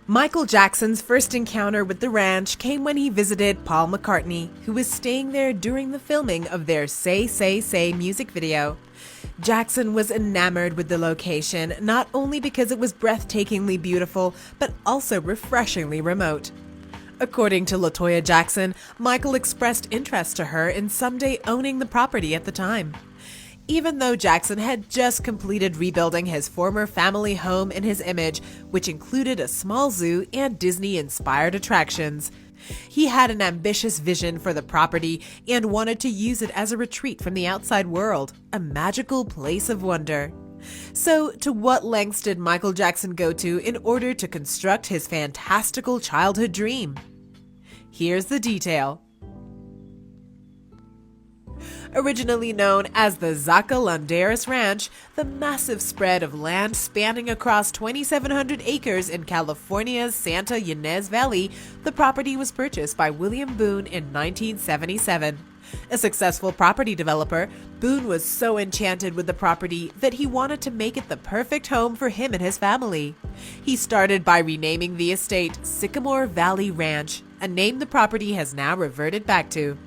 Michael Jackson's first encounter with the ranch came when he visited Paul McCartney, who was staying there during the filming of their Say, Say, Say music video. Jackson was enamored with the location, not only because it was breathtakingly beautiful, but also refreshingly remote. According to LaToya Jackson, Michael expressed interest to her in someday owning the property at the time. Even though Jackson had just completed rebuilding his former family home in his image, which included a small zoo and Disney-inspired attractions, he had an ambitious vision for the property and wanted to use it as a retreat from the outside world, a magical place of wonder. So, to what lengths did Michael Jackson go to in order to construct his fantastical childhood dream? Here's the detail. Originally known as the Zaca Ranch, the massive spread of land spanning across 2,700 acres in California's Santa Ynez Valley, the property was purchased by William Boone in 1977. A successful property developer, Boone was so enchanted with the property that he wanted to make it the perfect home for him and his family. He started by renaming the estate Sycamore Valley Ranch, a name the property has now reverted back to.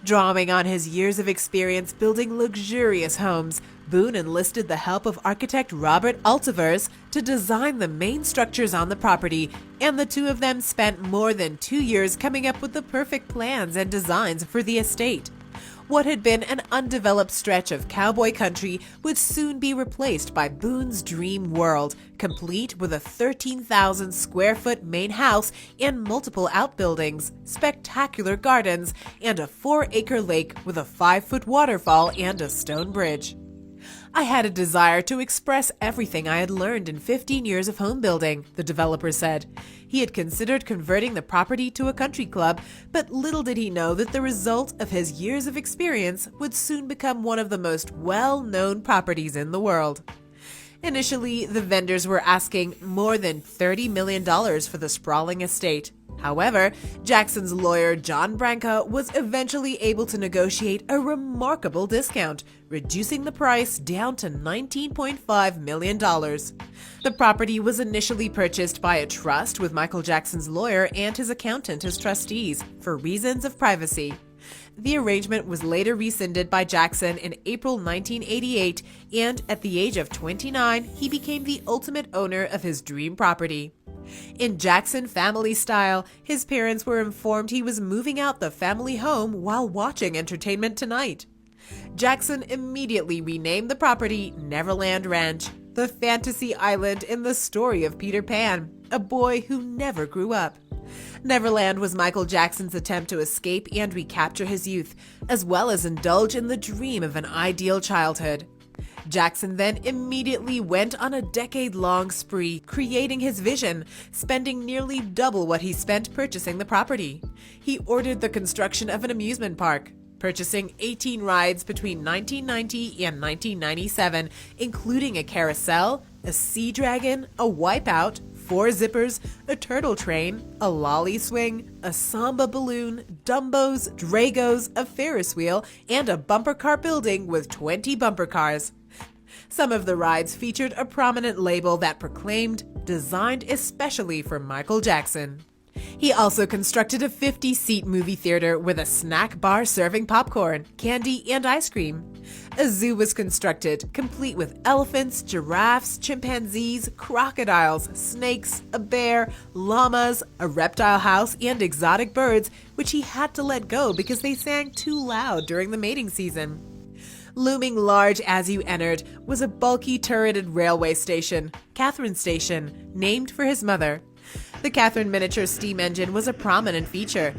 Drawing on his years of experience building luxurious homes, Boone enlisted the help of architect Robert Altivers to design the main structures on the property, and the two of them spent more than 2 years coming up with the perfect plans and designs for the estate. What had been an undeveloped stretch of cowboy country would soon be replaced by Boone's dream world, complete with a 13,000 square foot main house and multiple outbuildings, spectacular gardens, and a 4-acre lake with a 5-foot waterfall and a stone bridge. I had a desire to express everything I had learned in 15 years of home building, the developer said. He had considered converting the property to a country club, but little did he know that the result of his years of experience would soon become one of the most well-known properties in the world. Initially, the vendors were asking more than $30 million for the sprawling estate. However, Jackson's lawyer John Branca was eventually able to negotiate a remarkable discount, reducing the price down to $19.5 million. The property was initially purchased by a trust with Michael Jackson's lawyer and his accountant as trustees for reasons of privacy. The arrangement was later rescinded by Jackson in April 1988, and at the age of 29, he became the ultimate owner of his dream property. In Jackson family style, his parents were informed he was moving out the family home while watching Entertainment Tonight. Jackson immediately renamed the property Neverland Ranch, the fantasy island in the story of Peter Pan, a boy who never grew up. Neverland was Michael Jackson's attempt to escape and recapture his youth, as well as indulge in the dream of an ideal childhood. Jackson then immediately went on a decade-long spree creating his vision, spending nearly double what he spent purchasing the property. He ordered the construction of an amusement park, purchasing 18 rides between 1990 and 1997, including a carousel, a sea dragon, a wipeout, 4 zippers, a turtle train, a lolly swing, a samba balloon, Dumbos, Dragos, a Ferris wheel, and a bumper car building with 20 bumper cars. Some of the rides featured a prominent label that proclaimed, "Designed especially for Michael Jackson." He also constructed a 50-seat movie theater with a snack bar serving popcorn, candy, and ice cream. A zoo was constructed, complete with elephants, giraffes, chimpanzees, crocodiles, snakes, a bear, llamas, a reptile house, and exotic birds, which he had to let go because they sang too loud during the mating season. Looming large as you entered was a bulky turreted railway station, Catherine Station, named for his mother. The Catherine miniature steam engine was a prominent feature.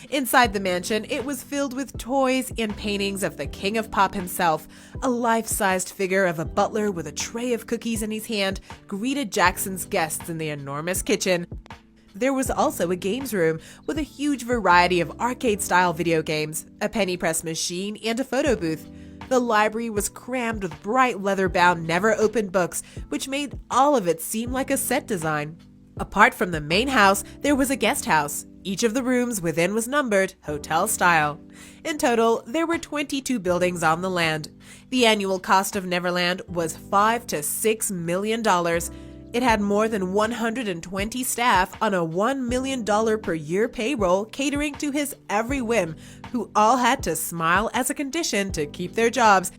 Inside the mansion, it was filled with toys and paintings of the King of Pop himself. A life-sized figure of a butler with a tray of cookies in his hand greeted Jackson's guests in the enormous kitchen. There was also a games room with a huge variety of arcade-style video games, a penny press machine, and a photo booth. The library was crammed with bright leather-bound, never-opened books, which made all of it seem like a set design. Apart from the main house, there was a guest house. Each of the rooms within was numbered, hotel style. In total, there were 22 buildings on the land. The annual cost of Neverland was $5 to $6 million. It had more than 120 staff on a $1 million per year payroll, catering to his every whim, who all had to smile as a condition to keep their jobs.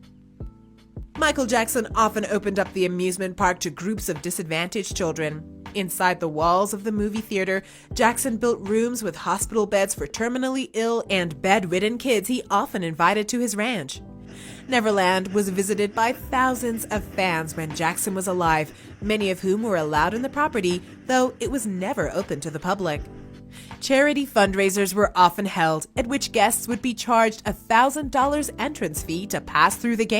Micheal Jackson often opened up the amusement park to groups of disadvantaged children. Inside the walls of the movie theater, Jackson built rooms with hospital beds for terminally ill and bedridden kids he often invited to his ranch. Neverland was visited by thousands of fans when Jackson was alive, many of whom were allowed in the property, though it was never open to the public. Charity fundraisers were often held, at which guests would be charged a $1,000 entrance fee to pass through the gate.